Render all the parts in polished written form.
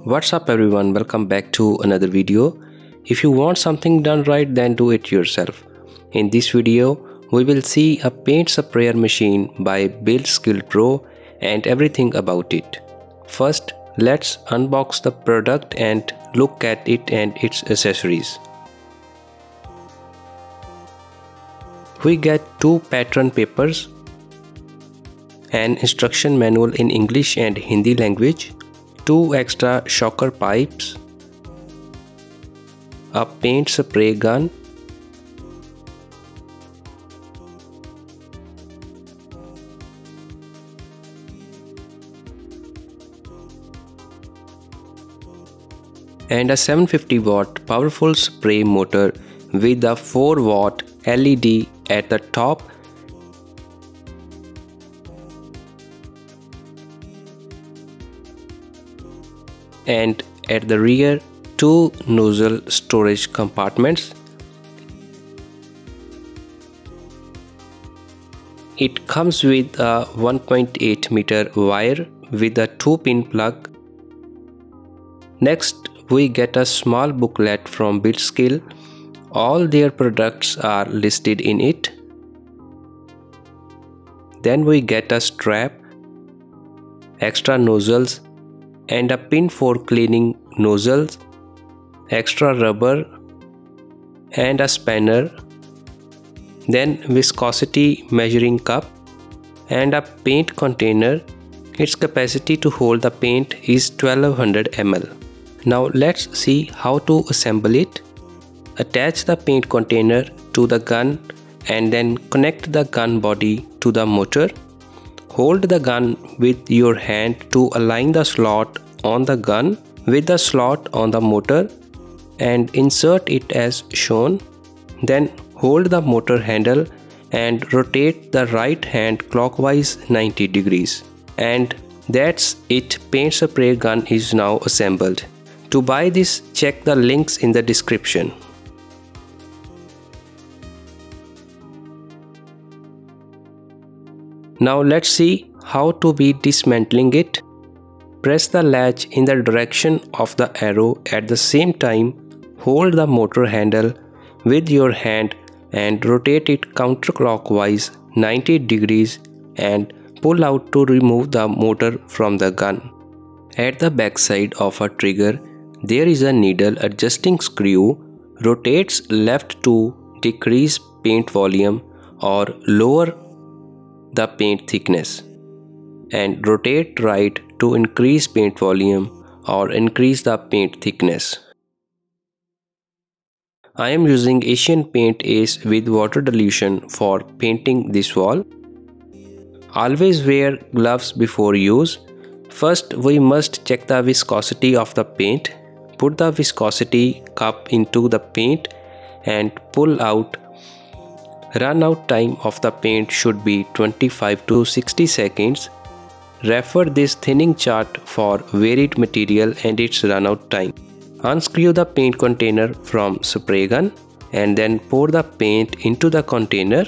What's up everyone, welcome back to another video. If you want something done right, then do it yourself. In this video, we will see a paint sprayer machine by Buildskill Pro and everything about it. First, let's unbox the product and look at it and its accessories. We get two pattern papers, an instruction manual in English and Hindi language, two extra shocker pipes, a paint spray gun, and a 750 watt powerful spray motor with a 4 watt LED at the top and at the rear two nozzle storage compartments. It comes with a 1.8 meter wire with a 2-pin plug. Next, we get a small booklet from Buildskill. All their products are listed in it. Then we get a strap, extra nozzles, and a pin for cleaning nozzles, extra rubber and a spanner, then viscosity measuring cup and a paint container. Its capacity to hold the paint is 1200 ml. Now let's see how to assemble it. Attach the paint container to the gun and then connect the gun body to the motor. Hold the gun with your hand to align the slot on the gun with the slot on the motor and insert it as shown. Then hold the motor handle and rotate the right hand clockwise 90 degrees. And that's it, paint spray gun is now assembled. To buy this, check the links in the description. Now let's see how to be dismantling it. Press the latch in the direction of the arrow. At the same time, hold the motor handle with your hand and rotate it counterclockwise 90 degrees and pull out to remove the motor from the gun. At the back side of a trigger, there is a needle adjusting screw. Rotates left to decrease paint volume or lower the paint thickness, and rotate right to increase paint volume or increase the paint thickness. I am using Asian Paint Ace with water dilution for painting this wall. Always wear gloves before use. First, we must check the viscosity of the paint. Put the viscosity cup into the paint and pull out. Run out time of the paint should be 25 to 60 seconds. Refer this thinning chart for varied material and its run out time. Unscrew the paint container from spray gun and then pour the paint into the container.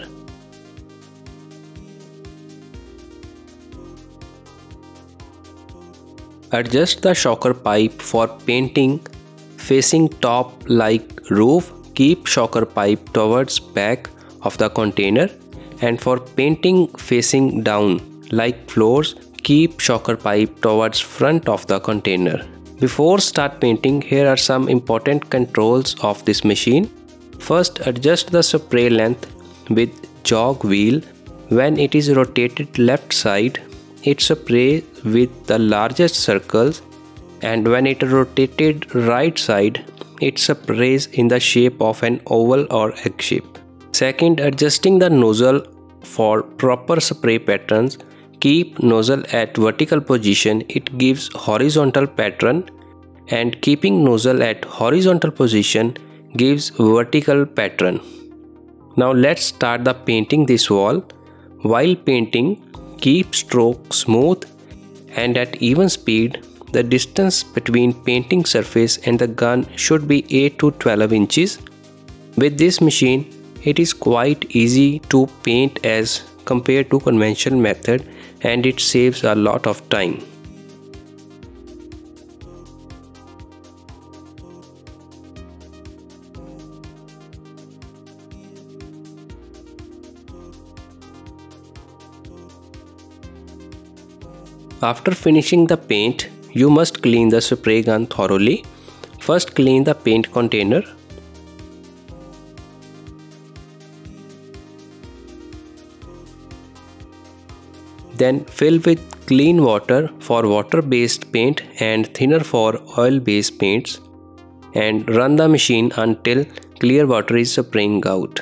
Adjust the shocker pipe for painting facing top like roof. Keep shocker pipe towards back of the container, and for painting facing down like floors, keep shocker pipe towards front of the container. Before start painting, here are some important controls of this machine. First, adjust the spray length with jog wheel. When it is rotated left side, it sprays with the largest circles, and when it rotated right side, it sprays in the shape of an oval or egg shape. Second, adjusting the nozzle for proper spray patterns. Keep nozzle at vertical position, it gives horizontal pattern, and keeping nozzle at horizontal position gives vertical pattern. Now let's start the painting this wall. While painting, keep stroke smooth and at even speed. The distance between painting surface and the gun should be 8 to 12 inches. With this machine, it is quite easy to paint as compared to conventional method, and it saves a lot of time. After finishing the paint, you must clean the spray gun thoroughly. First clean the paint container. Then fill with clean water for water-based paint and thinner for oil-based paints, and run the machine until clear water is spraying out.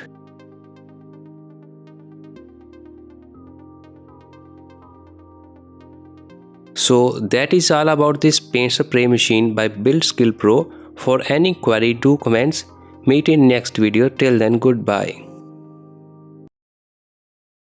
So that is all about this paint spray machine by Buildskill Pro. For any query, do comments. Meet in next video. Till then, goodbye.